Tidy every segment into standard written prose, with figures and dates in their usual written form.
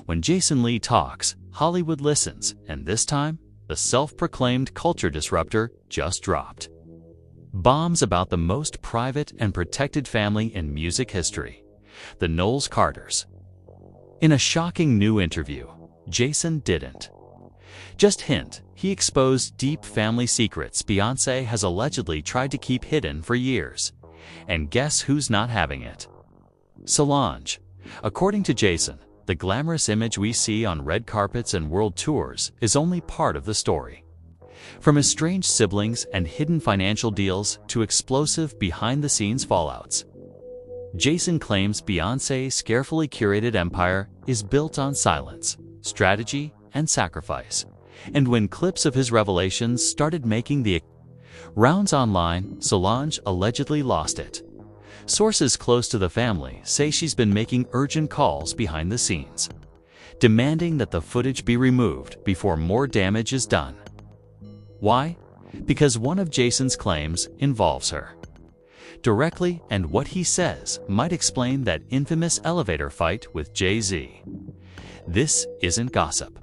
When Jason Lee talks, Hollywood listens, and this time, the self-proclaimed culture disruptor just dropped bombs about the most private and protected family in music history, the Knowles Carters. In a shocking new interview, Jason didn't just hint, he exposed deep family secrets Beyoncé has allegedly tried to keep hidden for years. And guess who's not having it? Solange. According to Jason, the glamorous image we see on red carpets and world tours is only part of the story. From estranged siblings and hidden financial deals to explosive behind-the-scenes fallouts, Jason claims Beyoncé's carefully curated empire is built on silence, strategy, and sacrifice. And when clips of his revelations started making the rounds online, Solange allegedly lost it. Sources close to the family say she's been making urgent calls behind the scenes, demanding that the footage be removed before more damage is done. Why? Because one of Jason's claims involves her directly, and what he says might explain that infamous elevator fight with Jay-Z. This isn't gossip.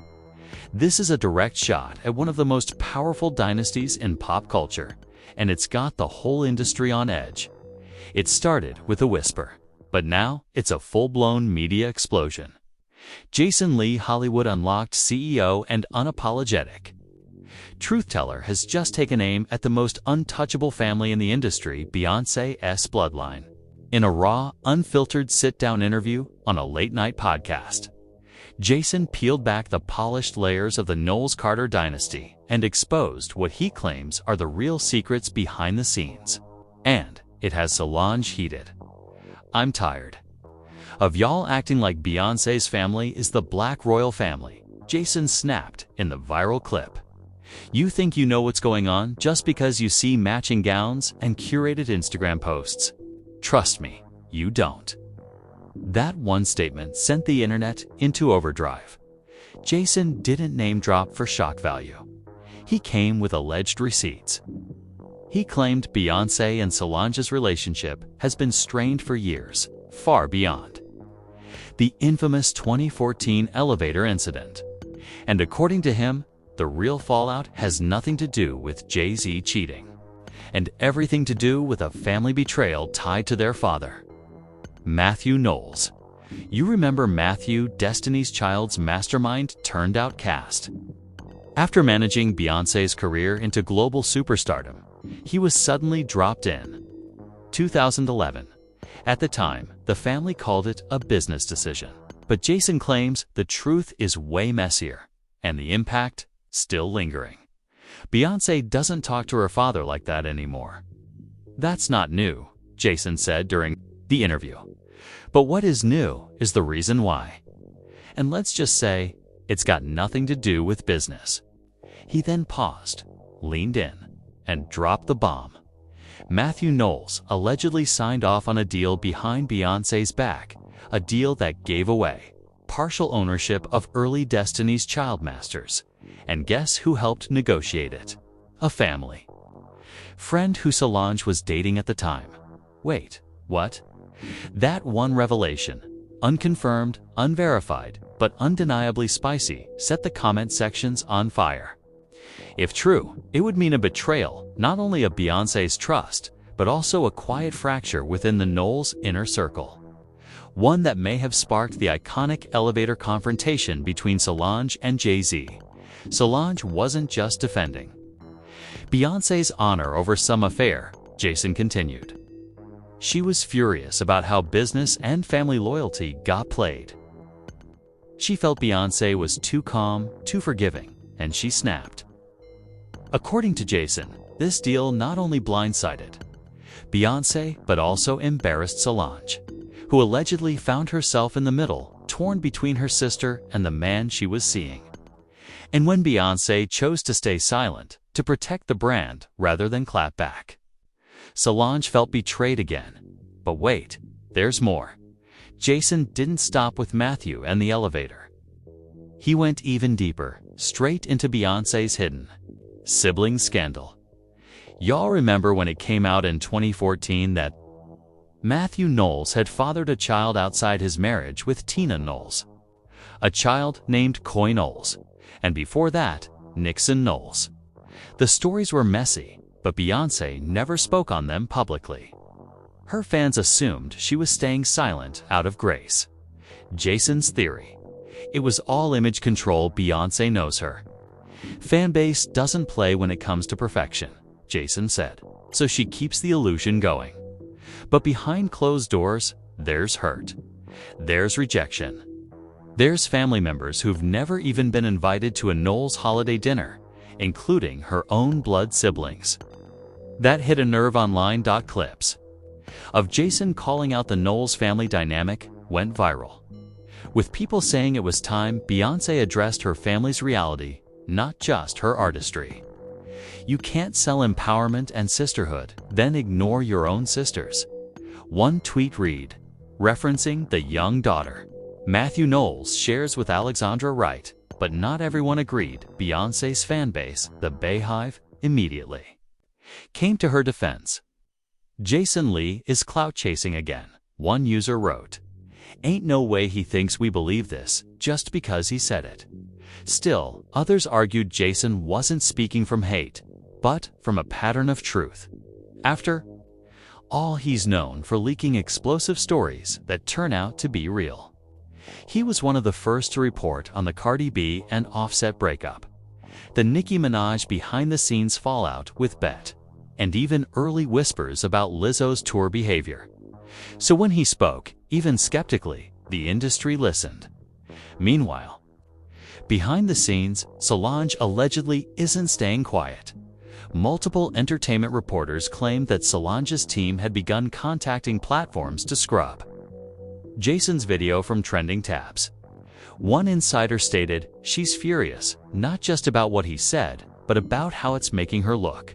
This is a direct shot at one of the most powerful dynasties in pop culture, and it's got the whole industry on edge. It started with a whisper, but now it's a full-blown media explosion. Jason Lee, Hollywood Unlocked CEO and unapologetic truth-teller, has just taken aim at the most untouchable family in the industry, Beyoncé's bloodline, in a raw, unfiltered sit-down interview on a late-night podcast. Jason peeled back the polished layers of the Knowles Carter dynasty and exposed what he claims are the real secrets behind the scenes. And it has Solange heated. "I'm tired of y'all acting like Beyoncé's family is the Black Royal family," Jason snapped in the viral clip. "You think you know what's going on just because you see matching gowns and curated Instagram posts. Trust me, you don't." That one statement sent the internet into overdrive. Jason didn't name drop for shock value. He came with alleged receipts. He claimed Beyoncé and Solange's relationship has been strained for years, far beyond the infamous 2014 elevator incident. And according to him, the real fallout has nothing to do with Jay-Z cheating, and everything to do with a family betrayal tied to their father, Matthew Knowles. You remember Matthew, Destiny's Child's mastermind turned outcast? After managing Beyoncé's career into global superstardom, he was suddenly dropped in 2011. At the time, the family called it a business decision. But Jason claims the truth is way messier, and the impact still lingering. Beyoncé doesn't talk to her father like that anymore. That's not new, Jason said during the interview. But what is new is the reason why. And let's just say, it's got nothing to do with business. He then paused, leaned in, and dropped the bomb. Matthew Knowles allegedly signed off on a deal behind Beyoncé's back, a deal that gave away partial ownership of early Destiny's Child masters. And guess who helped negotiate it? A family friend who Solange was dating at the time. Wait, what? That one revelation, unconfirmed, unverified, but undeniably spicy, set the comment sections on fire. If true, it would mean a betrayal not only of Beyoncé's trust, but also a quiet fracture within the Knowles inner circle. One that may have sparked the iconic elevator confrontation between Solange and Jay-Z. Solange wasn't just defending Beyoncé's honor over some affair, Jason continued. She was furious about how business and family loyalty got played. She felt Beyoncé was too calm, too forgiving, and she snapped. According to Jason, this deal not only blindsided Beyoncé but also embarrassed Solange, who allegedly found herself in the middle, torn between her sister and the man she was seeing. And when Beyoncé chose to stay silent, to protect the brand rather than clap back, Solange felt betrayed again. But wait, there's more. Jason didn't stop with Matthew and the elevator. He went even deeper, straight into Beyoncé's hidden sibling scandal. Y'all remember when it came out in 2014 that Matthew Knowles had fathered a child outside his marriage with Tina Knowles, a child named Knowles, and before that, Knowles. The stories were messy, but Beyoncé never spoke on them publicly. Her fans assumed she was staying silent out of grace. Jason's theory: it was all image control. Beyoncé knows her. Fanbase doesn't play when it comes to perfection, Jason said, so she keeps the illusion going. But behind closed doors, there's hurt. There's rejection. There's family members who've never even been invited to a Knowles holiday dinner, including her own blood siblings. That hit a nerve online. Clips of Jason calling out the Knowles family dynamic went viral, with people saying it was time Beyoncé addressed her family's reality, not just her artistry. You can't sell empowerment and sisterhood, then ignore your own sisters. One tweet read, referencing the young daughter Matthew Knowles shares with Alexandra Wright, but not everyone agreed. Beyoncé's fanbase, the BeyHive, immediately came to her defense. Jason Lee is clout chasing again, one user wrote. Ain't no way he thinks we believe this just because he said it. Still, others argued Jason wasn't speaking from hate, but from a pattern of truth. After all, he's known for leaking explosive stories that turn out to be real. He was one of the first to report on the Cardi B and Offset breakup, the Nicki Minaj behind-the-scenes fallout with Bet, and even early whispers about Lizzo's tour behavior. So when he spoke, even skeptically, the industry listened. Meanwhile, behind the scenes, Solange allegedly isn't staying quiet. Multiple entertainment reporters claimed that Solange's team had begun contacting platforms to scrub Jason's video from trending tabs. One insider stated she's furious, not just about what he said, but about how it's making her look.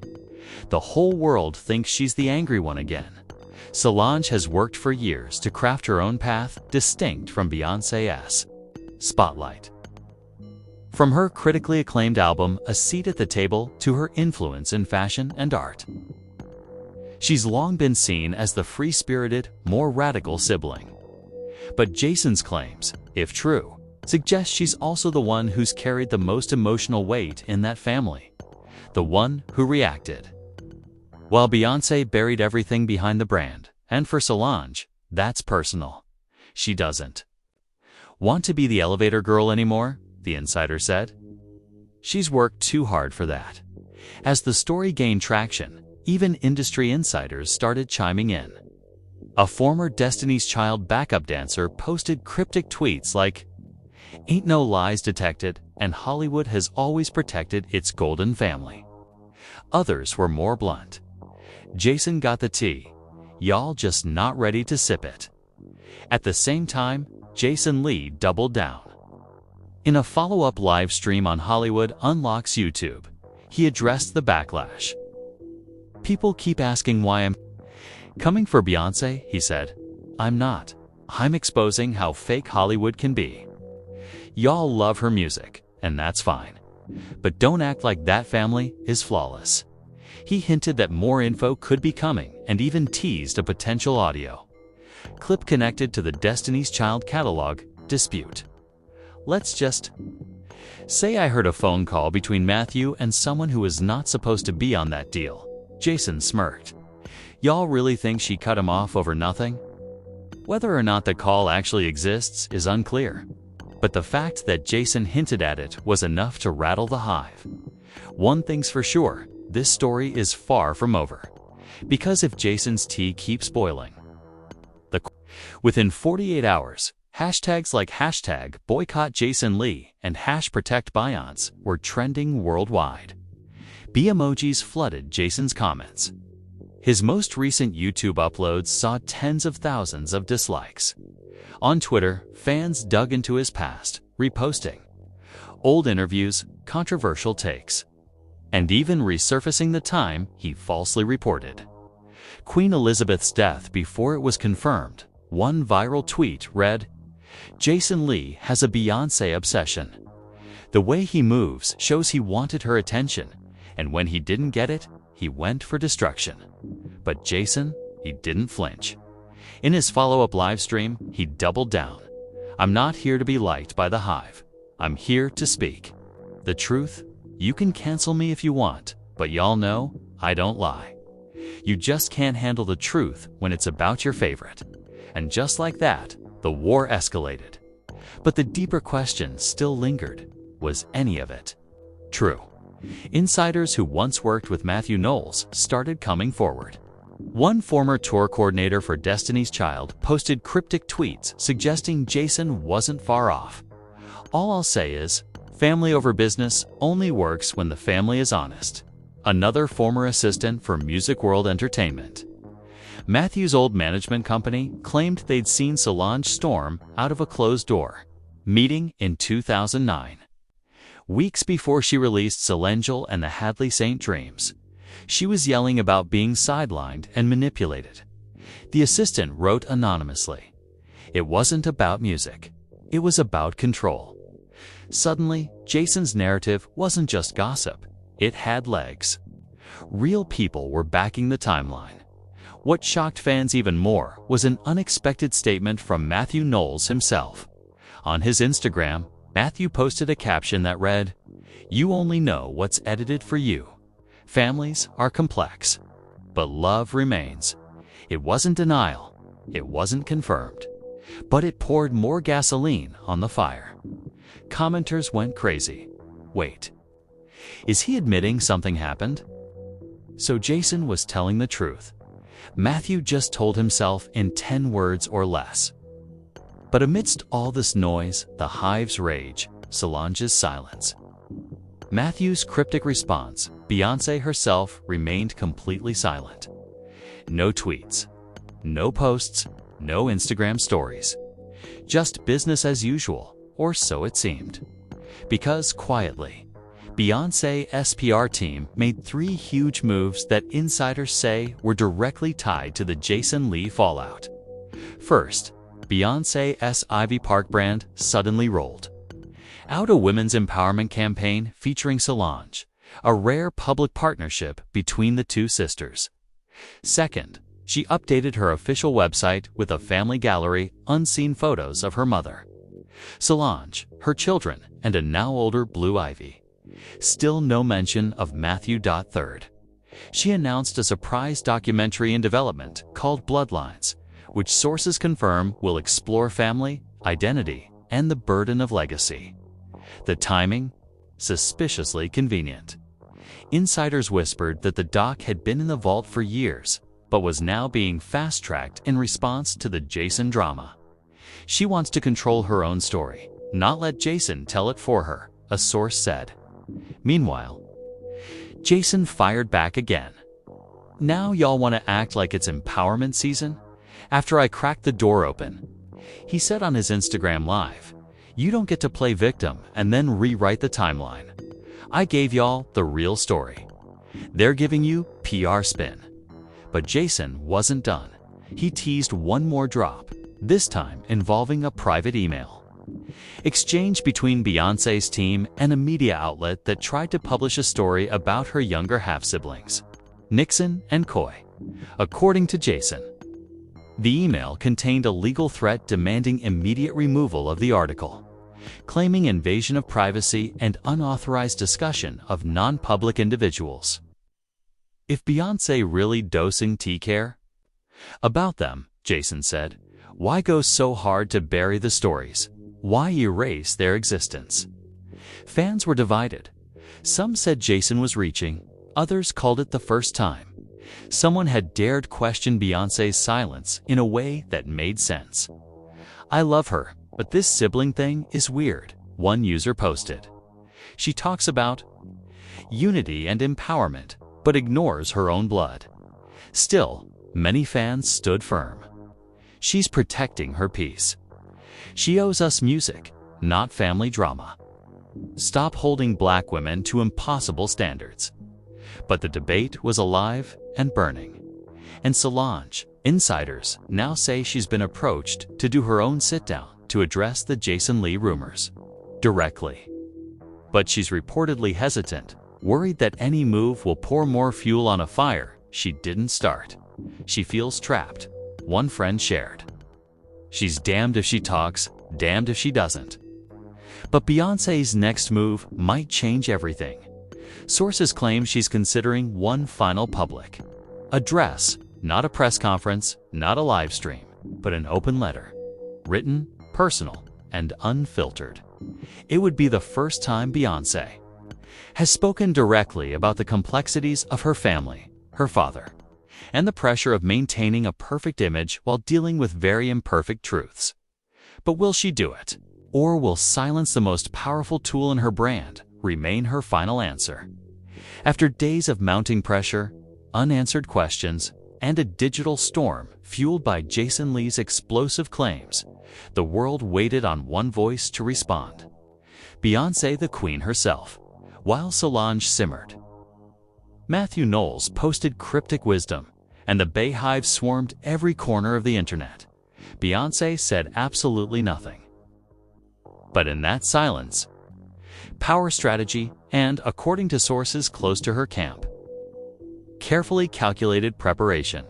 The whole world thinks she's the angry one again. Solange has worked for years to craft her own path distinct from Beyoncé's spotlight. From her critically acclaimed album, A Seat at the Table, to her influence in fashion and art. She's long been seen as the free-spirited, more radical sibling. But Jason's claims, if true, suggest she's also the one who's carried the most emotional weight in that family. The one who reacted. While Beyoncé buried everything behind the brand, and for Solange, that's personal. She doesn't want to be the elevator girl anymore, the insider said. She's worked too hard for that. As the story gained traction, even industry insiders started chiming in. A former Destiny's Child backup dancer posted cryptic tweets like, "Ain't no lies detected, and Hollywood has always protected its golden family." Others were more blunt. Jason got the tea. Y'all just not ready to sip it. At the same time, Jason Lee doubled down. In a follow-up live stream on Hollywood Unlocks YouTube, he addressed the backlash. People keep asking why I'm coming for Beyoncé, he said. I'm not. I'm exposing how fake Hollywood can be. Y'all love her music, and that's fine. But don't act like that family is flawless. He hinted that more info could be coming and even teased a potential audio clip connected to the Destiny's Child catalog dispute. Let's just say I heard a phone call between Matthew and someone who was not supposed to be on that deal. Jason smirked. Y'all really think she cut him off over nothing? Whether or not the call actually exists is unclear, but the fact that Jason hinted at it was enough to rattle the hive. One thing's for sure, this story is far from over. Because if Jason's tea keeps boiling, within 48 hours, hashtags like hashtag boycott Jason Lee and #protect Beyonce were trending worldwide. Bee emojis flooded Jason's comments. His most recent YouTube uploads saw tens of thousands of dislikes. On Twitter, fans dug into his past, reposting old interviews, controversial takes, and even resurfacing the time he falsely reported Queen Elizabeth's death before it was confirmed. One viral tweet read, "Jason Lee has a Beyoncé obsession. The way he moves shows he wanted her attention, and when he didn't get it, he went for destruction." But Jason, he didn't flinch. In his follow-up live stream, he doubled down. I'm not here to be liked by the Hive. I'm here to speak. The truth? You can cancel me if you want, but y'all know I don't lie. You just can't handle the truth when it's about your favorite. And just like that, the war escalated. But the deeper question still lingered. Was any of it true? Insiders who once worked with Matthew Knowles started coming forward. One former tour coordinator for Destiny's Child posted cryptic tweets suggesting Jason wasn't far off. All I'll say is, family over business only works when the family is honest. Another former assistant for Music World Entertainment. Matthew's old management company claimed they'd seen Solange storm out of a closed door meeting in 2009. Weeks before she released Solange and the Hadley St. Dreams, she was yelling about being sidelined and manipulated. The assistant wrote anonymously, "It wasn't about music. It was about control." Suddenly, Jason's narrative wasn't just gossip. It had legs. Real people were backing the timeline. What shocked fans even more was an unexpected statement from Matthew Knowles himself. On his Instagram, Matthew posted a caption that read, "You only know what's edited for you. Families are complex, but love remains." It wasn't denial. It wasn't confirmed. But it poured more gasoline on the fire. Commenters went crazy. Wait, is he admitting something happened? So Jason was telling the truth. Matthew just told himself in 10 words or less. But amidst all this noise, the Hive's rage, Solange's silence. Matthew's cryptic response, Beyonce herself remained completely silent. No tweets, no posts, no Instagram stories. Just business as usual, or so it seemed. Because quietly, Beyonce's PR team made 3 huge moves that insiders say were directly tied to the Jason Lee fallout. First, Beyonce's Ivy Park brand suddenly rolled out a women's empowerment campaign featuring Solange, a rare public partnership between the two sisters. Second, she updated her official website with a family gallery, unseen photos of her mother, Solange, her children, and a now older Blue Ivy. Still no mention of Matthew. Third, she announced a surprise documentary in development called Bloodlines, which sources confirm will explore family, identity, and the burden of legacy. The timing? Suspiciously convenient. Insiders whispered that the doc had been in the vault for years, but was now being fast-tracked in response to the Jason drama. She wants to control her own story, not let Jason tell it for her, a source said. Meanwhile, Jason fired back again. "Now y'all want to act like it's empowerment season? After I cracked the door open," he said on his Instagram Live, "you don't get to play victim and then rewrite the timeline. I gave y'all the real story. They're giving you PR spin." But Jason wasn't done. He teased one more drop, this time involving a private email exchange between Beyonce's team and a media outlet that tried to publish a story about her younger half-siblings, Nixon and Coy. According to Jason, the email contained a legal threat demanding immediate removal of the article, claiming invasion of privacy and unauthorized discussion of non-public individuals. If Beyonce really dosing T-Care? About them, Jason said, why go so hard to bury the stories? Why erase their existence? Fans were divided. Some said Jason was reaching, others called it the first time someone had dared question Beyonce's silence in a way that made sense. "I love her, but this sibling thing is weird," one user posted. She talks about unity and empowerment, but ignores her own blood. Still, many fans stood firm. She's protecting her peace. She owes us music, not family drama. Stop holding black women to impossible standards. But the debate was alive and burning. And Solange, insiders now say she's been approached to do her own sit-down to address the Jason Lee rumors directly. But she's reportedly hesitant, worried that any move will pour more fuel on a fire she didn't start. She feels trapped, one friend shared. "She's damned if she talks, Damned if she doesn't. But Beyoncé's next move might change everything. Sources claim she's considering one final public address, not a press conference, not a live stream, but an open letter, written, personal, and unfiltered. It would be the first time Beyoncé has spoken directly about the complexities of her family, her father, and the pressure of maintaining a perfect image while dealing with very imperfect truths. But will she do it? Or will silence, the most powerful tool in her brand, remain her final answer? After days of mounting pressure, unanswered questions, and a digital storm fueled by Jason Lee's explosive claims, the world waited on one voice to respond. Beyoncé, the queen herself, while Solange simmered. Matthew Knowles posted cryptic wisdom, and the BeyHive swarmed every corner of the internet. Beyoncé said absolutely nothing. But in that silence, power strategy and, according to sources close to her camp, carefully calculated preparation.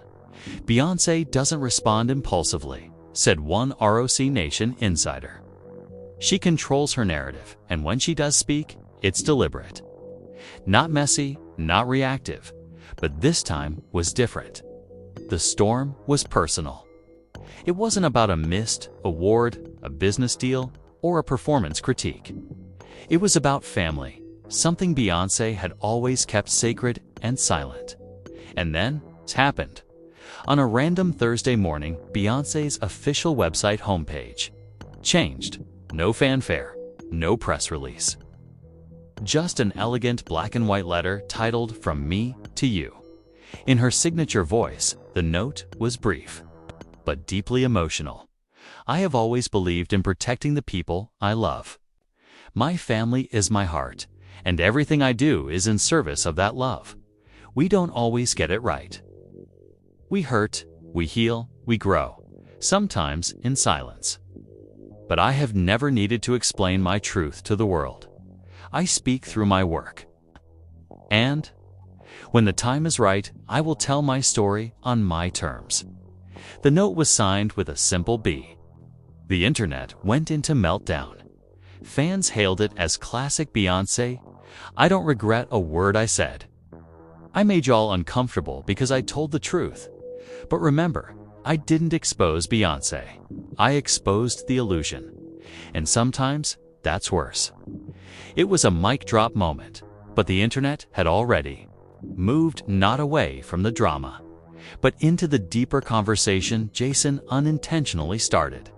Beyoncé doesn't respond impulsively, said one ROC Nation insider. She controls her narrative, and when she does speak, it's deliberate. Not messy, not reactive, but this time was different. The storm was personal. It wasn't about a missed award, a business deal, or a performance critique. It was about family, something Beyoncé had always kept sacred and silent. And then it happened. On a random Thursday morning, Beyoncé's official website homepage changed. No fanfare, no press release. Just an elegant black and white letter titled "From Me to You." In her signature voice, the note was brief, but deeply emotional. I have always believed in protecting the people I love. My family is my heart, and everything I do is in service of that love. We don't always get it right. We hurt, we heal, we grow, sometimes in silence. But I have never needed to explain my truth to the world. I speak through my work. And when the time is right, I will tell my story on my terms. The note was signed with a simple B. The internet went into meltdown. Fans hailed it as classic Beyoncé. I don't regret a word I said. I made y'all uncomfortable because I told the truth. But remember, I didn't expose Beyoncé. I exposed the illusion. And sometimes that's worse. It was a mic drop moment, but the internet had already moved not away from the drama, but into the deeper conversation Jason unintentionally started.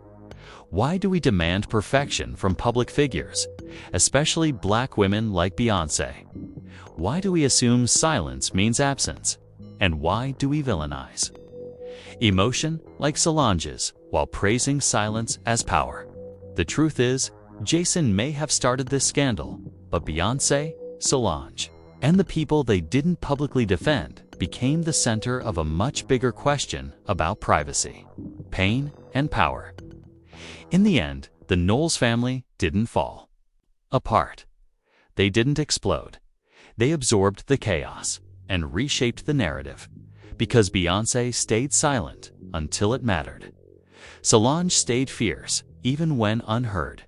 Why do we demand perfection from public figures, especially black women like Beyoncé? Why do we assume silence means absence? And why do we villainize emotion like Solange's while praising silence as power? The truth is, Jason may have started this scandal, but Beyoncé, Solange, and the people they didn't publicly defend became the center of a much bigger question about privacy, pain, and power. In the end, the Knowles family didn't fall apart. They didn't explode. They absorbed the chaos and reshaped the narrative, because Beyoncé stayed silent until it mattered. Solange stayed fierce, even when unheard.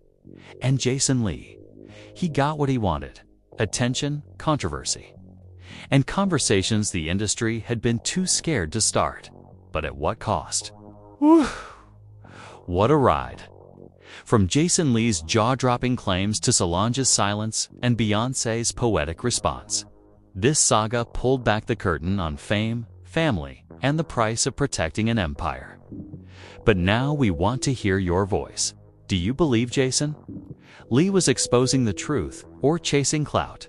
And Jason Lee, he got what he wanted: attention, controversy, and conversations the industry had been too scared to start. But at what cost? Whew. What a ride. From Jason Lee's jaw-dropping claims to Solange's silence and Beyoncé's poetic response, this saga pulled back the curtain on fame, family, and the price of protecting an empire. But now we want to hear your voice. Do you believe Jason Lee was exposing the truth or chasing clout?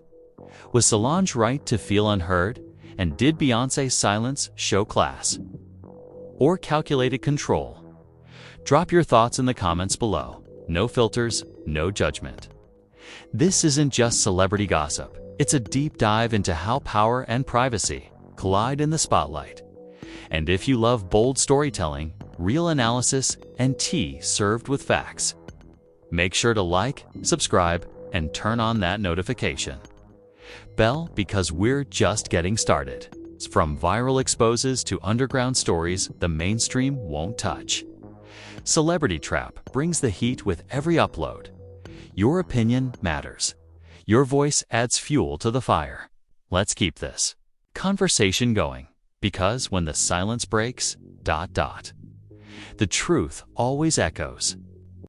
Was Solange right to feel unheard? And did Beyoncé's silence show class or calculated control? Drop your thoughts in the comments below. No filters, no judgment. This isn't just celebrity gossip. It's a deep dive into how power and privacy collide in the spotlight. And if you love bold storytelling, real analysis, and tea served with facts, make sure to like, subscribe, and turn on that notification bell, because we're just getting started. From viral exposes to underground stories the mainstream won't touch. Celebrity Trap brings the heat with every upload. Your opinion matters. Your voice adds fuel to the fire. Let's keep this conversation going, because when the silence breaks, the truth always echoes.